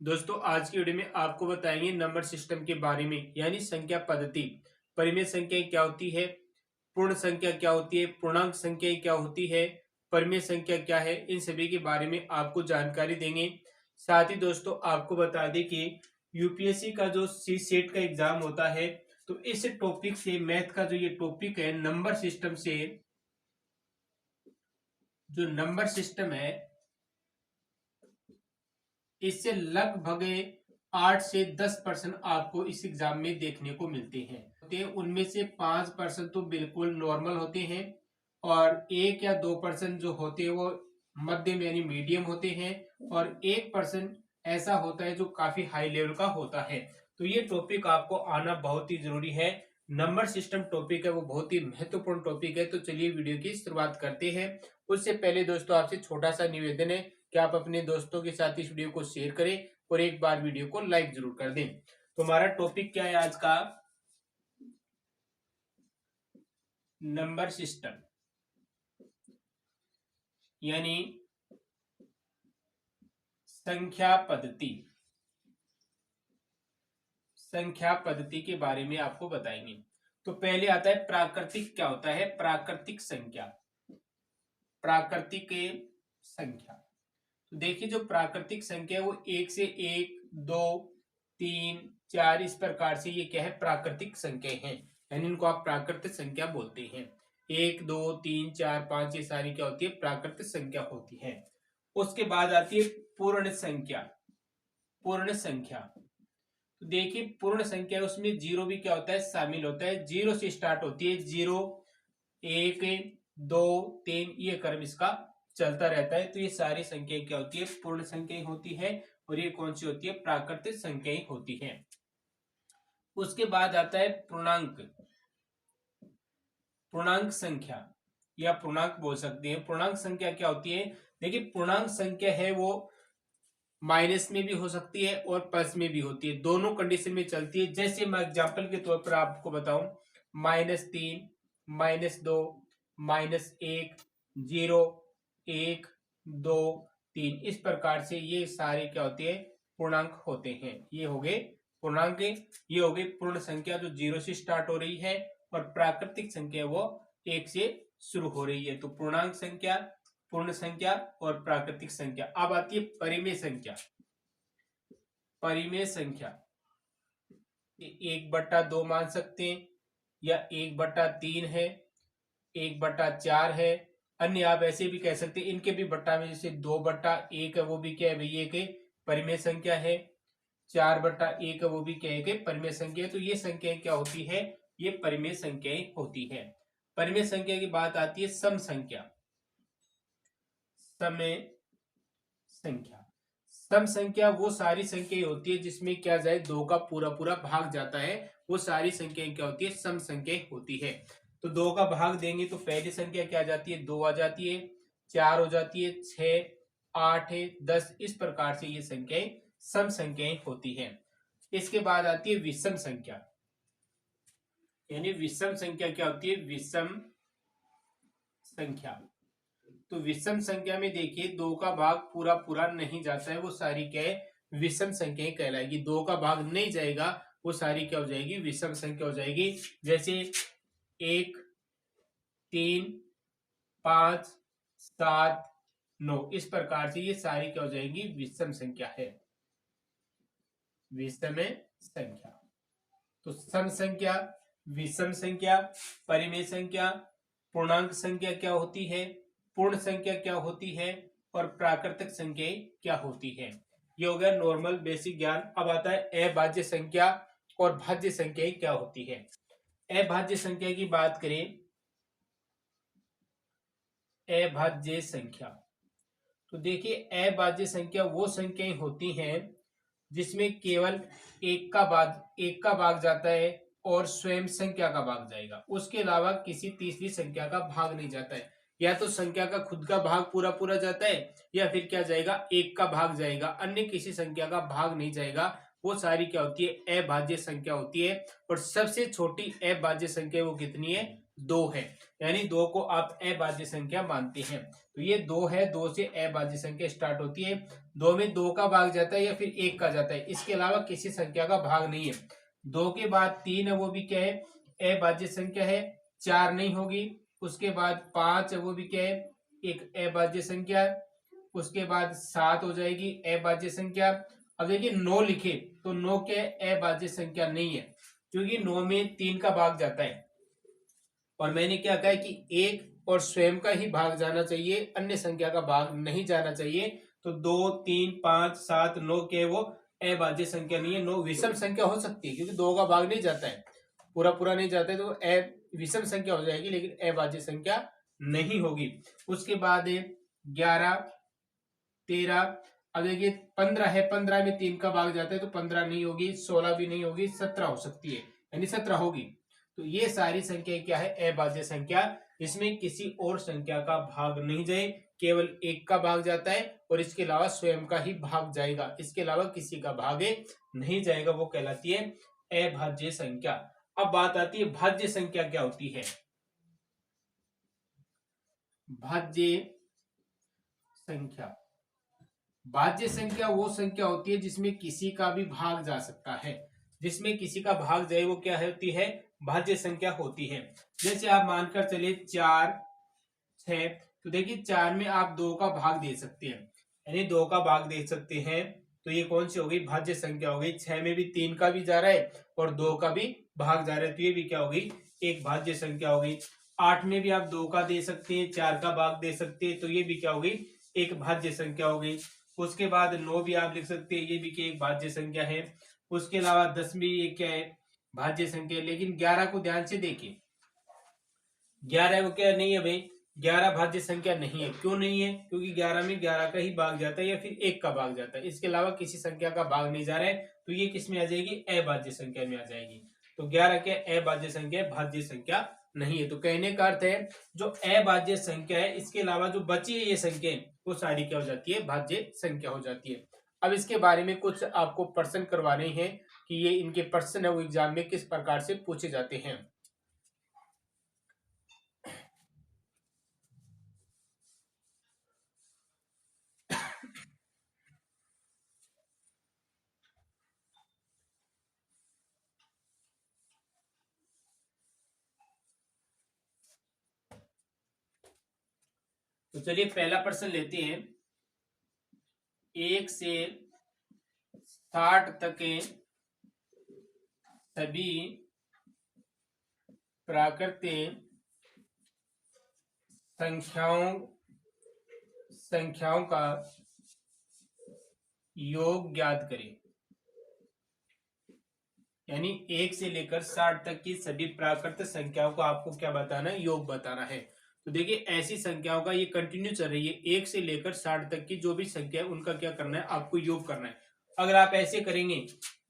दोस्तों आज की वीडियो में आपको बताएंगे नंबर सिस्टम के बारे में यानी संख्या पद्धति। परिमेय संख्या क्या होती है, पूर्ण संख्या क्या होती है, पूर्णांक संख्या क्या होती है, परिमेय संख्या क्या है, इन सभी के बारे में आपको जानकारी देंगे। साथ ही दोस्तों आपको बता दें कि यूपीएससी का जो सी सेट का एग्जाम होता है तो इस टॉपिक से मैथ का जो ये टॉपिक है नंबर सिस्टम से, जो नंबर सिस्टम है इससे लगभग 8 से 10% आपको इस एग्जाम में देखने को मिलते हैं। उनमें से 5% तो बिल्कुल नॉर्मल होते हैं और 1 या 2% जो होते हैं वो मध्यम यानी मीडियम होते हैं और 1% ऐसा होता है जो काफी हाई लेवल का होता है। तो ये टॉपिक आपको आना बहुत ही जरूरी है। नंबर सिस्टम टॉपिक है वो बहुत ही महत्वपूर्ण टॉपिक है। तो चलिए वीडियो की शुरुआत करते हैं। उससे पहले दोस्तों आपसे छोटा सा निवेदन है कि आप अपने दोस्तों के साथ इस वीडियो को शेयर करें और एक बार वीडियो को लाइक जरूर कर दें। तो हमारा टॉपिक क्या है आज का, नंबर सिस्टम यानी संख्या पद्धति। संख्या पद्धति के बारे में आपको बताएंगे। तो पहले आता है प्राकृतिक। क्या होता है प्राकृतिक संख्या? प्राकृतिक संख्या तो देखिए जो प्राकृतिक संख्या है वो 1 से 1, 2, 3, 4 इस प्रकार से ये क्या है प्राकृतिक संख्या है, यानी इनको आप प्राकृतिक संख्या बोलते हैं। 1, 2, 3, 4, 5 ये सारी क्या होती है प्राकृतिक संख्या होती है। उसके बाद आती है पूर्ण संख्या। पूर्ण संख्या तो देखिए पूर्ण संख्या उसमें जीरो भी क्या होता है शामिल होता है। जीरो से स्टार्ट होती है, 0, 1, 2, 3 ये क्रम इसका चलता रहता है। तो ये सारी संख्याएं क्या होती है पूर्ण संख्याएं होती है और ये कौन सी होती है प्राकृतिक संख्याएं होती है। उसके बाद आता है पूर्णांक। पूर्णांक संख्या या पूर्णांक बोल सकते हैं। पूर्णांक संख्या क्या होती है? देखिए पूर्णांक संख्या है वो माइनस में भी हो सकती है और प्लस में भी होती है, दोनों कंडीशन में चलती है। जैसे मैं एग्जांपल के तौर पर आपको बताऊं, -3, -2, -1, 0, 1, 2, 3 इस प्रकार से ये सारे क्या होते हैं पूर्णांक होते हैं। ये हो गए पूर्णांक, ये हो गई पूर्ण संख्या जो 0 से स्टार्ट हो रही है और प्राकृतिक संख्या वो 1 से शुरू हो रही है। तो पूर्णांक संख्या, पूर्ण संख्या और प्राकृतिक संख्या। अब आती है परिमेय संख्या। परिमेय संख्या 1/2 मान सकते हैं या 1/3 है, 1/4 है। अन्य आप ऐसे भी कह सकते हैं इनके भी बट्टा में, जैसे 2/1 है वो भी क्या है भैया एक परिमेय संख्या है, 4/1 है वो भी क्या है परिमेय संख्या है। तो ये संख्याएं क्या होती है ये परिमेय संख्याएं होती है। परिमेय संख्या की बात आती है सम संख्या। समय संख्या, सम संख्या वो सारी संख्याएं होती है जिसमें क्या जाए 2 का पूरा पूरा भाग जाता है, वो सारी संख्याएं क्या होती है सम संख्याएं होती है। तो 2 का भाग देंगे तो पहली संख्या क्या आ जाती है 2 आ जाती है, 4 हो जाती है, 6, 8 है, 10 इस प्रकार से ये संख्याएं सम संख्याएं होती है। इसके बाद आती है विषम संख्या। यानी विषम संख्या क्या होती है विषम संख्या। तो विषम संख्या में देखिए 2 का भाग पूरा पूरा नहीं जाता है, वो सारी क्या है विषम संख्या कहलाएगी। 2 का भाग नहीं जाएगा वो सारी क्या हो जाएगी विषम संख्या हो जाएगी। जैसे 1, 3, 5, 7, 9 इस प्रकार से ये सारी क्या हो जाएगी विषम संख्या है, विषम संख्या। तो सम संख्या, विषम संख्या, परिमेय संख्या, पूर्णांक संख्या क्या होती है, पूर्ण संख्या क्या होती है और प्राकृतिक संख्या क्या होती है। ये हो गया नॉर्मल बेसिक ज्ञान। अब आता है अभाज्य संख्या और भाज्य संख्या क्या होती है। अभाज्य संख्या की बात करें, अभाज्य संख्या तो देखिए अभाज्य संख्या वो संख्याएं होती हैं जिसमें केवल एक का भाग जाता है और स्वयं संख्या का भाग जाएगा, उसके अलावा किसी तीसरी संख्या का भाग नहीं जाता है। या तो संख्या का खुद का भाग पूरा पूरा जाता है या फिर क्या जाएगा एक का भाग जाएगा, अन्य किसी संख्या का भाग नहीं जाएगा। वो सारी क्या होती है अभाज्य संख्या होती है। और सबसे छोटी अभाज्य संख्या वो कितनी है 2 है, यानी 2 को आप अभाज्य संख्या मानते हैं। तो ये 2 है, 2 से अभाज्य संख्या स्टार्ट होती है। 2 में 2 का भाग जाता है या फिर 1 का जाता है, इसके अलावा किसी संख्या का भाग नहीं है। 2 के बाद 3 है वो भी क्या है, अभाज्य संख्या है, 4 नहीं होगी। उसके बाद 5 है वो भी क्या है, एक अभाज्य संख्या है। उसके बाद 7 हो जाएगी अभाज्य संख्या। अब देखिए 9 लिखे तो 9 क्या है, अभाज्य संख्या नहीं है, क्योंकि 9 में 3 का भाग जाता है और मैंने क्या कहा है कि 1 और स्वयं का ही भाग जाना चाहिए, अन्य संख्या का भाग नहीं जाना चाहिए। तो 2 3 5 7 9 के वो अभाज्य संख्या नहीं है। 9 विषम संख्या हो सकती है, क्योंकि 2 का भाग नहीं जाता है, पूरा पूरा नहीं जाता है, तो विषम संख्या हो जाएगी, लेकिन अभाज्य संख्या नहीं होगी। उसके बाद 11 13, अब देखिए 15 है, 15 में 3 का भाग जाता है, तो 15 नहीं होगी, 16 भी नहीं होगी, 17 हो सकती है, यानी 17 होगी। तो ये सारी संख्या क्या है, अभाज्य संख्या, इसमें किसी और संख्या का भाग नहीं जाए, केवल 1 का भाग जाता है और इसके अलावा स्वयं का ही भाग जाएगा, इसके अलावा किसी का भाग नहीं जाएगा, वो कहलाती है अभाज्य संख्या। अब बात आती है भाज्य संख्या क्या होती है। भाज्य संख्या, भाज्य संख्या वो संख्या होती है जिसमें किसी का भी भाग जा सकता है, जिसमें किसी का भाग जाए वो क्या होती है, भाज्य संख्या होती है। जैसे आप मानकर चलिए 4 6, तो देखिए 4 में आप 2 का भाग दे सकते हैं, यानी 2 का भाग दे सकते हैं, तो ये कौन सी हो गई, भाज्य संख्या हो गई। 6 में भी 3 का भी जा रहा है और 2 का भी भाग जा रहा है, तो ये भी क्या हो गई, एक भाज्य संख्या हो गई। 8 में भी आप 2 का दे सकते हैं, 4 का भाग दे सकते हैं, तो ये भी क्या हो गई, एक भाज्य संख्या हो गई। उसके बाद 9 भी आप लिख सकते हैं, ये भी क्या एक भाज्य संख्या है। उसके अलावा 10 भी ये क्या है, भाज्य संख्या। लेकिन 11 को ध्यान से देखिए, 11 वो क्या नहीं है भाई, 11 भाज्य संख्या नहीं है। क्यों नहीं है, क्योंकि 11 में 11 का ही भाग जाता है या फिर 1 का भाग जाता है, इसके अलावा किसी संख्या का भाग नहीं जा रहा है, तो ये किस में आ जाएगी, अभाज्य संख्या में आ जाएगी। तो 11 क्या अभाज्य संख्या है, भाज्य संख्या नहीं है। तो कहने का अर्थ है जो अभाज्य संख्या है, इसके अलावा जो बची है ये संख्या, वो सारी क्या हो जाती है, भाज्य संख्या हो जाती है। अब इसके बारे में कुछ आपको प्रश्न करवाने हैं कि ये इनके प्रश्न है वो एग्जाम में किस प्रकार से पूछे जाते हैं। तो चलिए पहला प्रश्न लेते हैं। 1 से 60 तक के सभी प्राकृतिक संख्याओं का योग ज्ञात करें। यानी 1 से लेकर 60 तक की सभी प्राकृतिक संख्याओं का आपको क्या बताना है, योग बताना है। तो देखिए ऐसी संख्याओं का ये कंटिन्यू चल रही है, 1 से लेकर 60 तक की जो भी संख्या है उनका क्या करना है, आपको योग करना है। अगर आप ऐसे करेंगे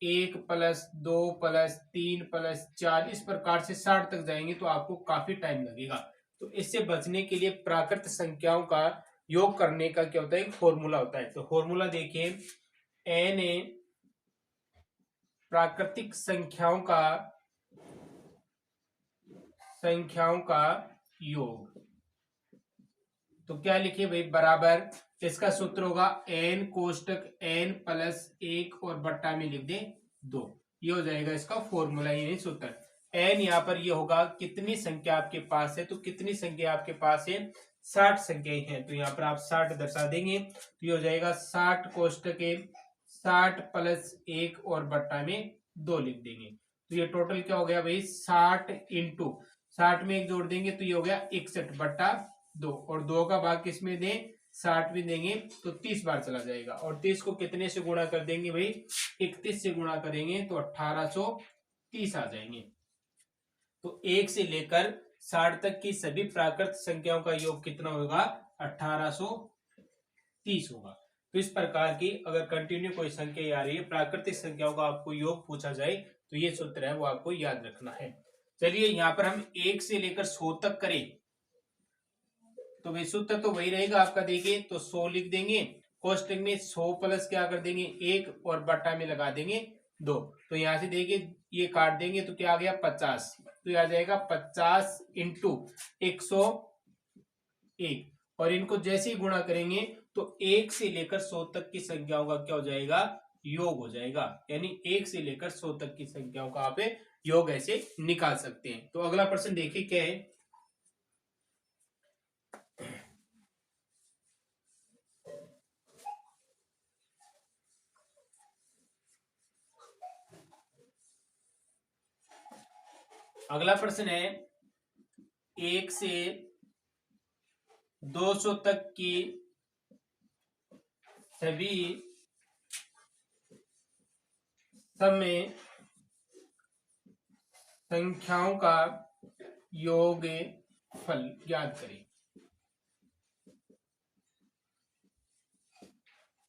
1 + 2 + 3 + 4 इस प्रकार से 60 तक जाएंगे तो आपको काफी टाइम लगेगा। तो इससे बचने के लिए प्राकृतिक संख्याओं का योग करने का क्या होता है, एक फॉर्मूला होता है। तो फॉर्मूला देखिए, n प्राकृतिक संख्याओं का योग। तो क्या लिखे भाई, बराबर, इसका सूत्र होगा n कोष्टक n + 1 और बट्टा में लिख दे 2, ये हो जाएगा इसका फॉर्मूला, ये सूत्र। n यहाँ पर ये होगा कितनी संख्या आपके पास है, तो कितनी संख्या आपके पास है, 60 संख्याएं हैं, तो यहाँ पर आप 60 दर्शा देंगे, तो ये हो जाएगा 60 कोष्टक 60 + 1 और बट्टा में 2 लिख देंगे। तो ये टोटल क्या हो गया भाई, 60 × 60 में 1 जोड़ देंगे तो ये हो गया 61/2, और 2 का भाग किस में दें, 60 भी देंगे तो 30 बार चला जाएगा, और 30 को कितने से गुणा कर देंगे भाई, 31 से गुणा करेंगे तो 1830 आ जाएंगे। तो 1 से लेकर 60 तक की सभी प्राकृतिक संख्याओं का योग कितना होगा, 1830 होगा। तो इस प्रकार की अगर कंटिन्यू कोई संख्या आ रही है, प्राकृतिक संख्याओं का आपको योग पूछा जाए, तो ये सूत्र है वो आपको याद रखना है। चलिए यहाँ पर हम 1 से लेकर 100 तक करें, तो वे सूत्र तो वही रहेगा आपका। देखिए तो 100 लिख देंगे, कोष्टक में 100 प्लस क्या कर देंगे 1 और बट्टा में लगा देंगे 2। तो यहाँ से देखिए ये काट देंगे तो क्या आ गया 50, तो ये आ जाएगा 50 × 101, और इनको जैसे ही गुणा करेंगे तो 1 से लेकर 100 तक की संख्याओं का क्या हो जाएगा, योग हो जाएगा। यानी 1 से लेकर 100 तक की संख्याओं का आप योग ऐसे निकाल सकते हैं। तो अगला प्रश्न देखिए क्या है। अगला प्रश्न है 1 से 200 तक की सभी समय संख्याओं का योगफल ज्ञात करें।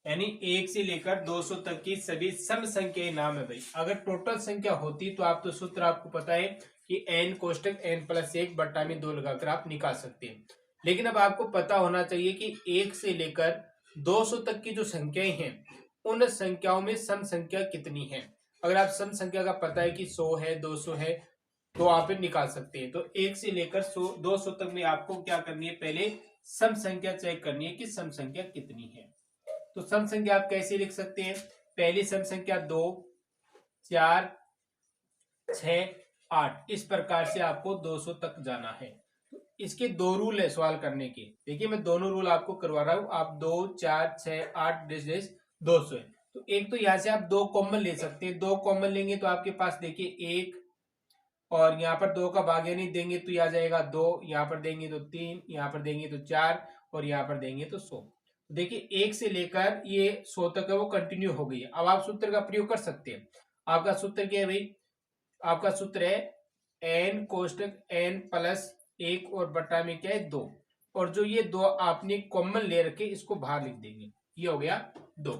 यानी 1 से लेकर 200 तक की सभी सम संख्याएं नाम है भाई। अगर टोटल संख्या होती तो आप तो सूत्र आपको पता है कि n कोष्टक n+1 बट्टा में 2 लगाकर आप निकाल सकते हैं। लेकिन अब आपको पता होना चाहिए कि 1 से लेकर 200 तक की जो संख्याएं हैं उन संख्याओं में सम संख्या कितनी है। अगर आप सम संख्या का पता है कि 100 है 200 है तो आप निकाल सकते हैं। तो 1 से लेकर 200 तक में आपको क्या करनी है, पहले सम संख्या चेक करनी है कि सम संख्या कितनी है। तो सम संख्या आप कैसे लिख सकते हैं, पहली सम संख्या 2, 4, 6, 8, इस प्रकार से आपको 200 तक जाना है। तो इसके दो रूल है सवाल करने के। देखिए मैं दोनों रूल आपको करवा रहा हूं। आप 2, 4, 6, 8 200 है। तो एक तो यहां से आप 2 कॉमन ले सकते हैं। 2 कॉमन लेंगे तो आपके पास देखिए 1 और यहाँ पर 2 का भाग यानी देंगे तो आ जाएगा 2, यहाँ पर देंगे तो 3, यहाँ पर देंगे तो 4 और यहाँ पर देंगे तो 100। देखिए 1 से लेकर ये 100 तक है वो कंटिन्यू हो गई है। अब आप सूत्र का प्रयोग कर सकते हैं। आपका सूत्र क्या है भाई, आपका सूत्र है n कोष्टक n+1 और बट्टा में क्या है 2, और जो ये 2 आपने कॉमन ले रखे इसको बाहर लिख देंगे। ये हो गया 2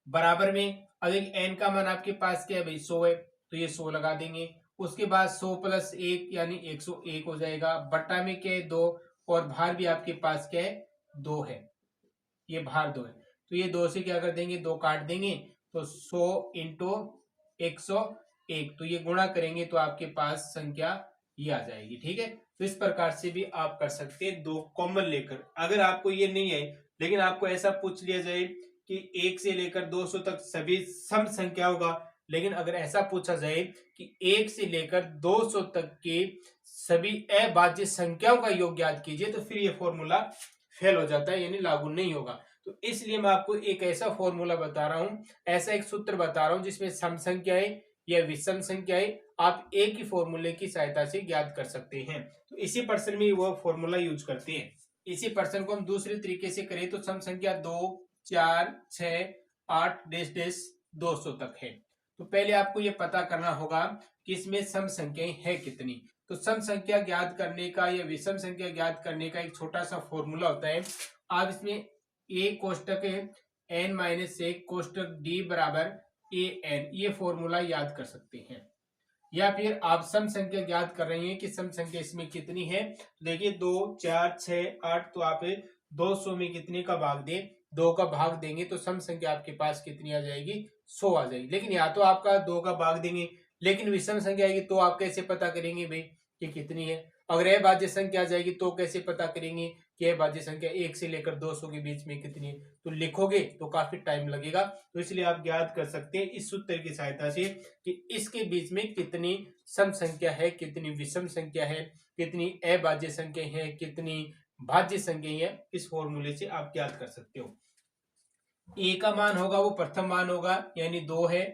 बराबर में। अब n का मान आपके पास क्या है भाई 100 है तो ये 100 लगा देंगे। उसके बाद 100+1 यानी 101 हो जाएगा। बट्टा में क्या है 2 और भार भी आपके पास क्या है 2 है, ये भार 2 है। तो ये 2 से क्या कर देंगे, 2 काट देंगे तो 100 इंटू 101, तो ये गुणा करेंगे तो आपके पास संख्या ये आ जाएगी। ठीक है, तो इस प्रकार से भी आप कर सकते हैं 2 कॉमन लेकर। अगर आपको ये नहीं है लेकिन आपको ऐसा पूछ लिया जाए कि 1 से लेकर 200 तक सभी सम संख्याओं का, लेकिन अगर ऐसा पूछा जाए कि 1 से लेकर 200 तक के सभी अभाज्य संख्याओं का योग ज्ञात कीजिए, तो फिर ये फॉर्मूला फेल हो जाता है यानी लागू नहीं होगा। तो इसलिए मैं आपको एक ऐसा फॉर्मूला बता रहा हूं, ऐसा एक सूत्र बता रहा हूं जिसमें सम संख्याएं या विषम संख्याएं आप एक ही फॉर्मूले की सहायता से ज्ञात कर सकते हैं। तो इसी पर्सन में वो फॉर्मूला यूज करते हैं। इसी पर्सन को हम दूसरे तरीके से करें तो सम संख्या 2, 4, 6, 8 200 तक है। तो पहले आपको ये पता करना होगा कि इसमें सम संख्याएं है कितनी। तो सम संख्या ज्ञात करने का या विषम संख्या ज्ञात करने का एक छोटा सा फॉर्मूला होता है। आप इसमें a कोष्टक n-1 कोष्टक d बराबर an, ये फॉर्मूला याद कर सकते हैं। या फिर आप सम संख्या ज्ञात कर रहे हैं कि सम संख्या इसमें कितनी है। देखिए 2, 4, 6, 8, तो आप 200 में कितने का भाग दें, 2 का भाग देंगे तो सम संख्या आपके पास कितनी आ जाएगी, 100 आ जाएगी। लेकिन या तो आपका 2 का भाग देंगे, लेकिन विषम संख्या आएगी तो आप कैसे पता करेंगे भाई कि कितनी है। अगर अभाज्य संख्या आ जाएगी तो कैसे पता करेंगे कि अभाज्य संख्या 1 से लेकर 200 के बीच में कितनी है। तो लिखोगे तो काफी टाइम लगेगा। तो इसलिए आप ज्ञात कर सकते हैं इस सूत्र की सहायता से कि इसके बीच में कितनी सम संख्या है, कितनी विषम संख्या है, कितनी अभाज्य संख्या है, कितनी भाज्य संख्या है। इस फॉर्मूले से आप ज्ञात कर सकते हो। ए का मान होगा वो प्रथम मान होगा यानी 2 है,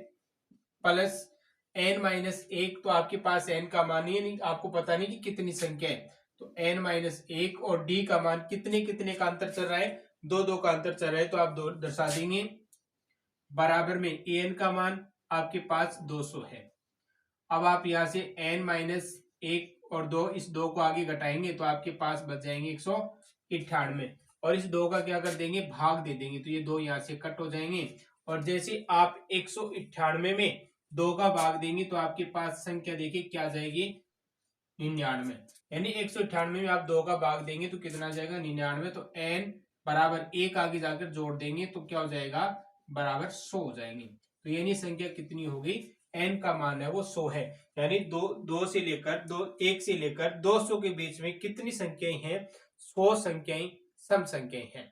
प्लस n-1, तो आपके पास n का मान नहीं, आपको पता नहीं कि कितनी संख्या है, तो n-1 और d का मान कितने कितने का अंतर चल रहा है, 2 का अंतर चल रहा है, तो आप 2 दर्शा देंगे। बराबर में an का मान आपके पास 200 है। अब आप यहां से n-1 और 2, इस 2 को आगे घटाएंगे तो आपके पास बच जाएंगे 198, और इस 2 का क्या कर देंगे, भाग दे देंगे, तो ये 2 यहां से कट हो जाएंगे। और जैसे आप 198 में 2 का भाग देंगे तो आपके पास संख्या देखिए क्या आ जाएगी, 99। यानी 198 में आप 2 का भाग देंगे तो कितना आ जाएगा, 99। तो n बराबर 1 आगे जाकर जोड़ देंगे तो क्या हो जाएगा, बराबर 100 हो जाएंगे। तो यानी संख्या कितनी होगी, n का मान है वो 100 है। यानी 1 से लेकर 200 के बीच में कितनी संख्याएं हैं, 100 संख्याएं सम संख्याएं हैं।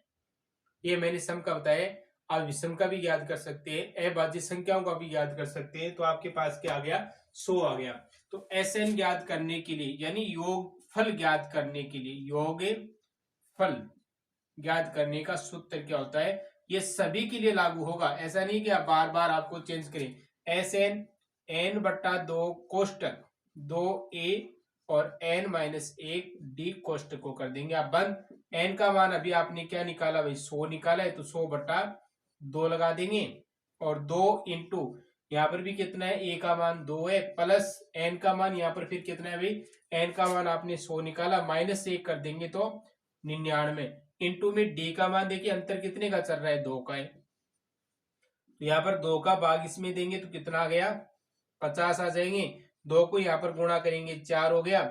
ये मैंने सम का बताया। आप विषम का भी याद कर सकते हैं, अभाज्य संख्याओं का भी याद कर सकते हैं। तो आपके पास क्या आ गया, 100 आ गया। तो SN ज्ञात करने के लिए यानी योगफल ज्ञात करने के लिए, योगफल ज्ञात करने का सूत्र क्या होता है, ये सभी के लिए लागू होगा। ऐसा नहीं कि आप बार बार आपको चेंज करें। SN n/2 कोष्टक 2a और n-1 d कोष्टक को कर देंगे आप बंद। n का मान अभी आपने क्या निकाला भाई, 100 निकाला है, तो 100/2 लगा देंगे। और 2 इंटू यहाँ पर भी कितना है, a का मान 2 है, प्लस n का मान यहाँ पर फिर कितना है भाई, n का मान आपने 100 निकाला, -1 कर देंगे तो 99। इंटू में d का मान देखिए अंतर कितने का चल रहा है, 2 का है। तो यहाँ पर 2 का भाग इसमें देंगे तो कितना आ गया, 50 आ जाएंगे। 2 को यहाँ पर गुणा करेंगे 4 हो गया,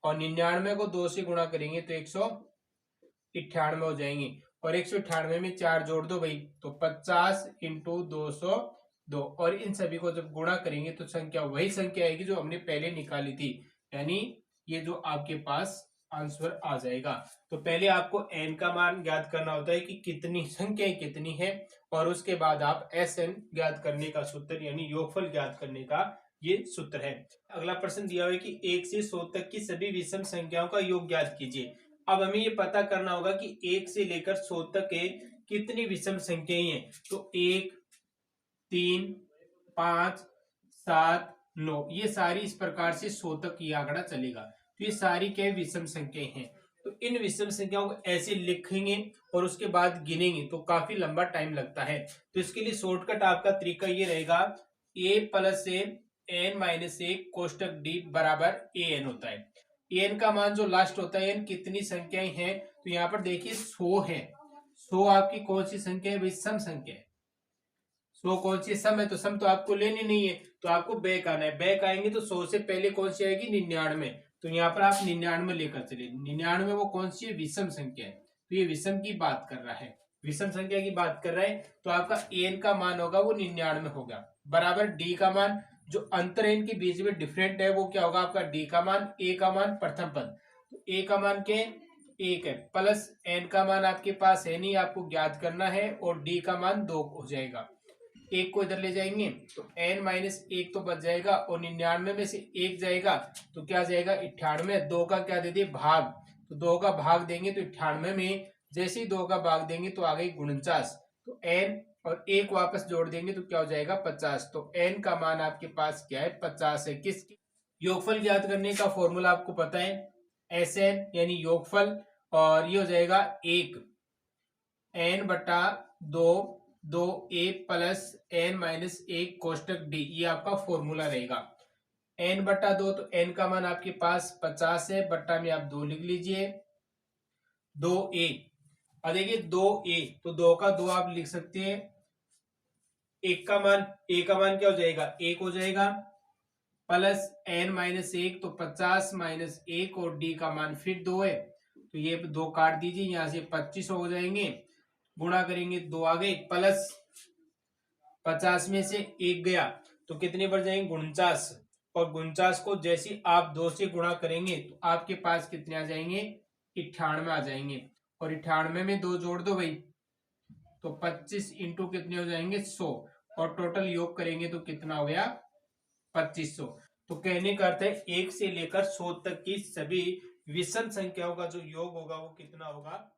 और 99 को 2 से गुणा करेंगे तो 198 हो जाएंगे। और 198 में 4 जोड़ दो भाई, तो 50 इंटू 202। और इन सभी को जब गुणा करेंगे तो संख्या वही संख्या आएगी जो हमने पहले निकाली थी, यानी ये जो आपके पास आंसर आ जाएगा। तो पहले आपको n का मान ज्ञात करना होता है कि कितनी संख्याएं कितनी है, और उसके बाद आप SN ज्ञात करने का सूत्र यानी योगफल ज्ञात करने का ये सूत्र है। अगला प्रश्न दिया हुआ है कि 1 से 100 तक की सभी विषम संख्याओं का योग ज्ञात कीजिए। अब हमें ये पता करना होगा कि 1 से लेकर 100 तक के कितनी विषम संख्याएं हैं। तो 1, 3, 5, 7, 9, ये सारी इस प्रकार से 100 तक ये आंकड़ा चलेगा। तो ये सारी क्या विषम संख्याएं हैं। तो इन विषम संख्याओं को ऐसे लिखेंगे और उसके बाद गिनेंगे तो काफी लंबा टाइम लगता है। तो इसके लिए शॉर्टकट आपका तरीका ये रहेगा, a + a n-1 कोष्टक d बराबर an होता है। an का मान जो लास्ट होता है, n कितनी संख्याएं हैं, तो यहाँ पर देखिए 100 है। 100 आपकी कौन सी संख्या है भाई, सम संख्या है। 100 कौन सी सम है, तो सम तो आपको लेनी नहीं है, तो आपको बैक आना है। बैक आएंगे तो 100 से पहले कौन सी आएगी, 99। तो यहाँ पर आप 99 लेकर चले। 99 वो कौन सी है, विषम संख्या है। तो ये विषम की बात कर रहा है, विषम संख्या की बात कर रहा है। तो आपका an का मान होगा वो 99 होगा, बराबर d का मान जो अंतर है इनके बीच में डिफरेंट है वो क्या होगा आपका, d का मान, a का मान प्रथम पद, तो a का मान क्या 1 है, प्लस n का मान आपके पास है नहीं, आपको ज्ञात करना है, और d का मान 2 हो जाएगा। 1 को इधर ले जाएंगे तो n-1 तो बच जाएगा, और 99 में से 1 जाएगा तो क्या जाएगा, 98। 2 का क्या दे दिए, भाग, तो 2 का भाग देंगे तो 98 में जैसे ही 2 का भाग देंगे तो आ गई 49। तो n और 1 वापस जोड़ देंगे तो क्या हो जाएगा, 50। तो n का मान आपके पास क्या है, 50 है। किस योगफल ज्ञात करने का फॉर्मूला आपको पता है, SN यानी योगफल, और ये हो जाएगा 1 n/2 2a + n-1 कोष्टक d, ये आपका फॉर्मूला रहेगा। n/2 तो n का मान आपके पास 50 है, बट्टा में आप 2 लिख लीजिए, 2a। अब देखिए 2a, तो 2 का 2 आप लिख सकते हैं। एक का मान, a का मान क्या हो जाएगा, 1 हो जाएगा, प्लस n-1 तो 50 - 1, और d का मान फिर 2 है, तो ये 2 काट दीजिए, यहां से 25 हो जाएंगे, गुणा करेंगे 2 आ गए, प्लस 50 में से 1 गया तो कितने बढ़ जाएंगे, 49। और 49 को जैसे आप 2 से गुणा करेंगे तो आपके पास कितने आ जाएंगे, 98 आ जाएंगे। और 98 में 2 जोड़ दो भाई, तो 25 इंटू कितने हो जाएंगे, 100, और टोटल योग करेंगे तो कितना हो गया, 2500। तो कहने का अर्थ है 1 से लेकर 100 तक की सभी विषम संख्याओं का जो योग होगा वो कितना होगा,